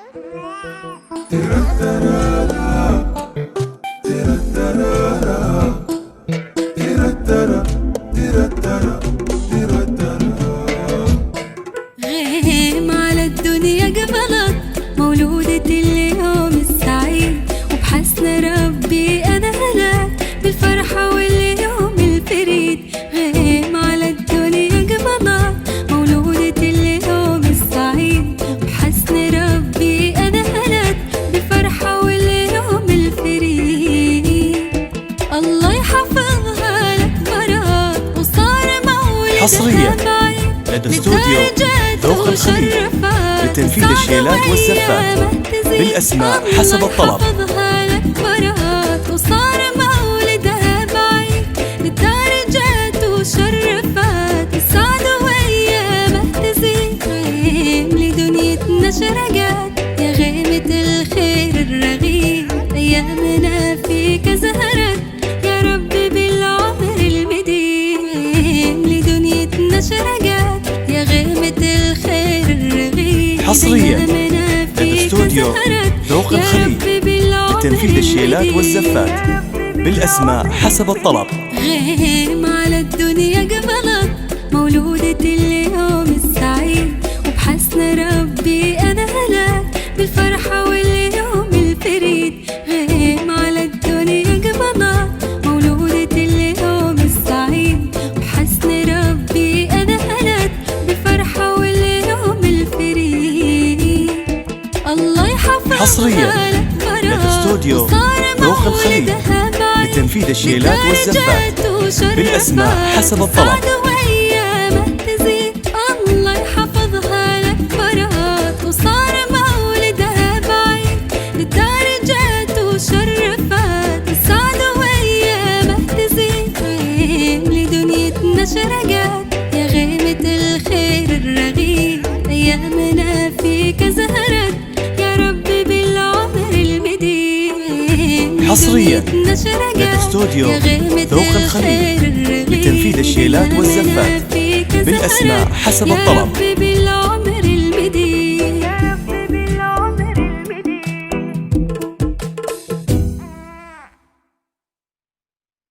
غيم على الدنيا قبلك مولودة اليوم السعيد، وبحسن ربي أنا هلاك بالفرحة واليوم الفريد. غيم على الدنيا قبلك مولودة اليوم السعيد، وبحسن ربي أنا هلاك بالفرحة واليوم الفريد. الله يحفظها لك مرات وصار مولدها حصريا لدى استوديو ذوق الخليج لتنفيذ الشيلات والزفات بالأسماء حسب الطلب. وصار مولدها بعيد للدرجات وشرفات، السعد وأيامها تزيد. غيم لدنيتنا شرقات يا غيمة الخير الرغيد، أيامنا فيك زهرت يا ربي بالعمر المديد. غيم لدنيتنا شرقات يا غيمة الخير الرغيد، حصريا لدى استوديو ذوق الخليج لتنفيذ الشيلات والزفات بالأسماء حسب الطلب. غيم على الدنيا قبلك مولودة اليوم السعيد، وبحسن ربي أنا هلاك بالفرحة واليوم الفريد. غيم على الدنيا قبلك مولودة اليوم السعيد، وبحسن ربي أنا هلاك بالفرحة واليوم الفريد. الله يحفظها حصريا لدى استوديو ذوق الخليج لتنفيذ الشيلات والزفات بالأسماء حسب الطلب. الله يحفظها لك مرات وصار مولدها بعيد للدرجات وشرفات، السعد وأيامها تزيد. غيم لدنيتنا شرقات يا غيمة الخير الرغيد، أيامنا فيك زهرت يا ربي بالعمر المديد. حصريا لدى استوديو ذوق الخليج لتنفيذ الشيلات والزفات بالأسماء حسب الطلب.